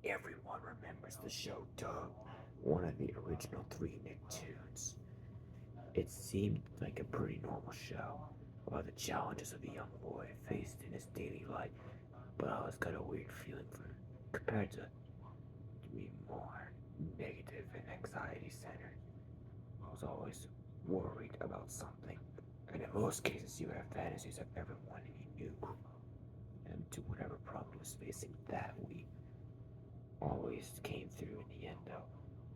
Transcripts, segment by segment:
Everyone remembers the show Doug, one of the original three Nicktoons. It seemed like a pretty normal show about the challenges of a young boy faced in his daily life, but I always got a weird feeling for it, compared to be more negative and anxiety centered. I was always worried about something, and in most cases, you have fantasies of everyone you knew, and to whatever problem he was facing that week, always came through in the end, though.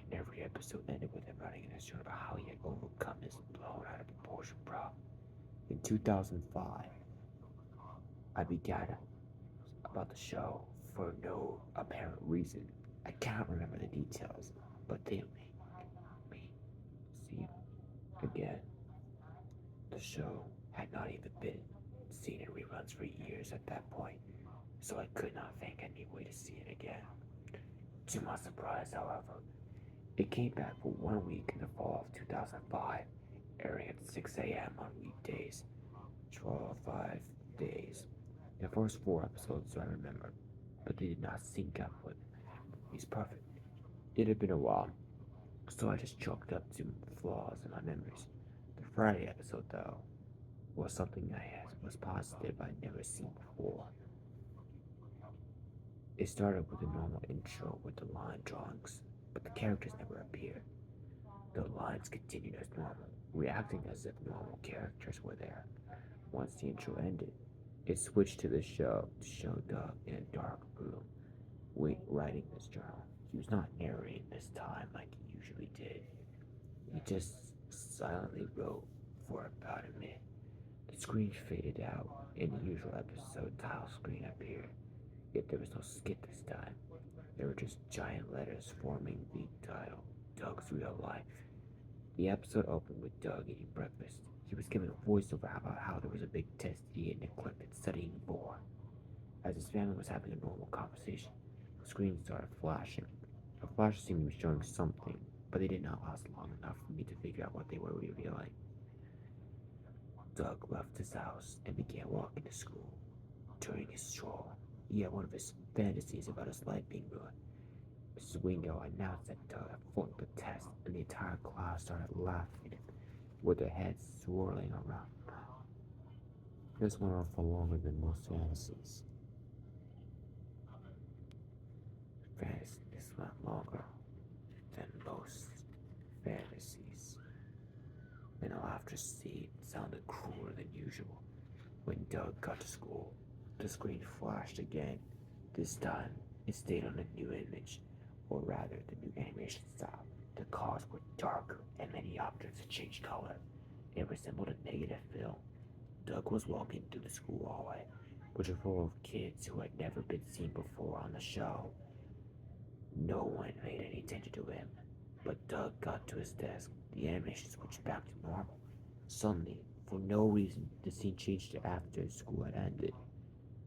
And every episode ended with him writing in his journal about how he had overcome his blown out of proportion problem. In 2005, I began about the show for no apparent reason. I can't remember the details, but they made me see again. The show had not even been seen in reruns for years at that point, so I could not think any way to see it again. To my surprise, however, it came back for 1 week in the fall of 2005, airing at 6 a.m. on weekdays, 5 days. The first four episodes I remember, but they did not sync up with He's Perfect. It had been a while, so I just chalked up some flaws in my memories. The Friday episode, though, was something was positive I'd never seen before. It started with a normal intro with the line drawings, but the characters never appeared. The lines continued as normal, reacting as if normal characters were there. Once the intro ended, it switched to the show to show Doug in a dark room, writing his journal. He was not narrating this time like he usually did. He just silently wrote for about a minute. The screen faded out, and the usual episode title screen appeared. Yet there was no skit this time. There were just giant letters forming the title, Doug's Real Life. The episode opened with Doug eating breakfast. He was giving a voiceover about how there was a big test he had neglected studying for. As his family was having a normal conversation, the screen started flashing. The flash seemed to be showing something, but they did not last long enough for me to figure out what they were revealing. Doug left his house and began walking to school. During his stroll, he had one of his fantasies about his life being ruined. Mrs. Wingo announced that Doug had flunked the test, and the entire class started laughing at him, with their heads swirling around. This went on for longer than most fantasies. This went longer than most fantasies, and the laughter scene sounded crueler than usual. When Doug got to school, the screen flashed again. This time, it stayed on a new image, or rather, the new animation style. The cars were darker, and many objects had changed color. It resembled a negative film. Doug was walking through the school hallway, which was full of kids who had never been seen before on the show. No one paid any attention to him, but Doug got to his desk. The animation switched back to normal. Suddenly, for no reason, the scene changed to after school had ended.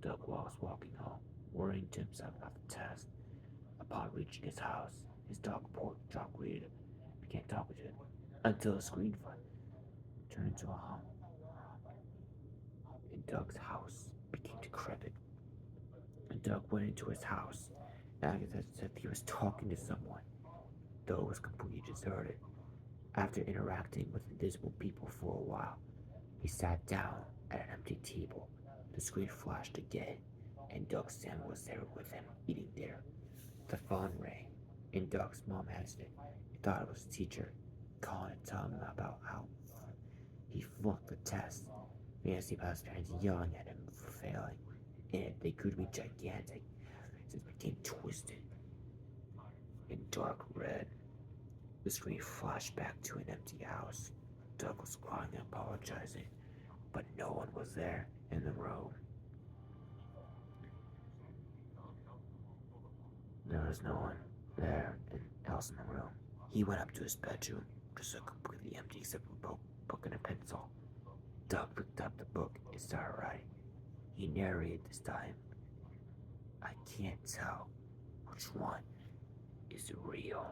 Doug was walking home, worrying to himself about the test. Upon reaching his house, his dog Pork greeted him, began talking to him, until the screen turned into a hum, and Doug's house became decrepit. And Doug went into his house, acting as if he was talking to someone, though it was completely deserted. After interacting with invisible people for a while, he sat down at an empty table. The screen flashed again, and Doug's son was there with him, eating dinner. The phone rang, and Doug's mom answered it. He thought it was the teacher, calling to tell him about how he flunked the test. Fancy about his parents yelling at him for failing. In it, they grew to be gigantic. His became twisted and dark red. The screen flashed back to an empty house. Doug was crying and apologizing, but no one was there in the room. There was no one there else in the room. He went up to his bedroom, just so completely empty except for a book and a pencil. Doug picked up the book and started writing. He narrated this time. I can't tell which one is real.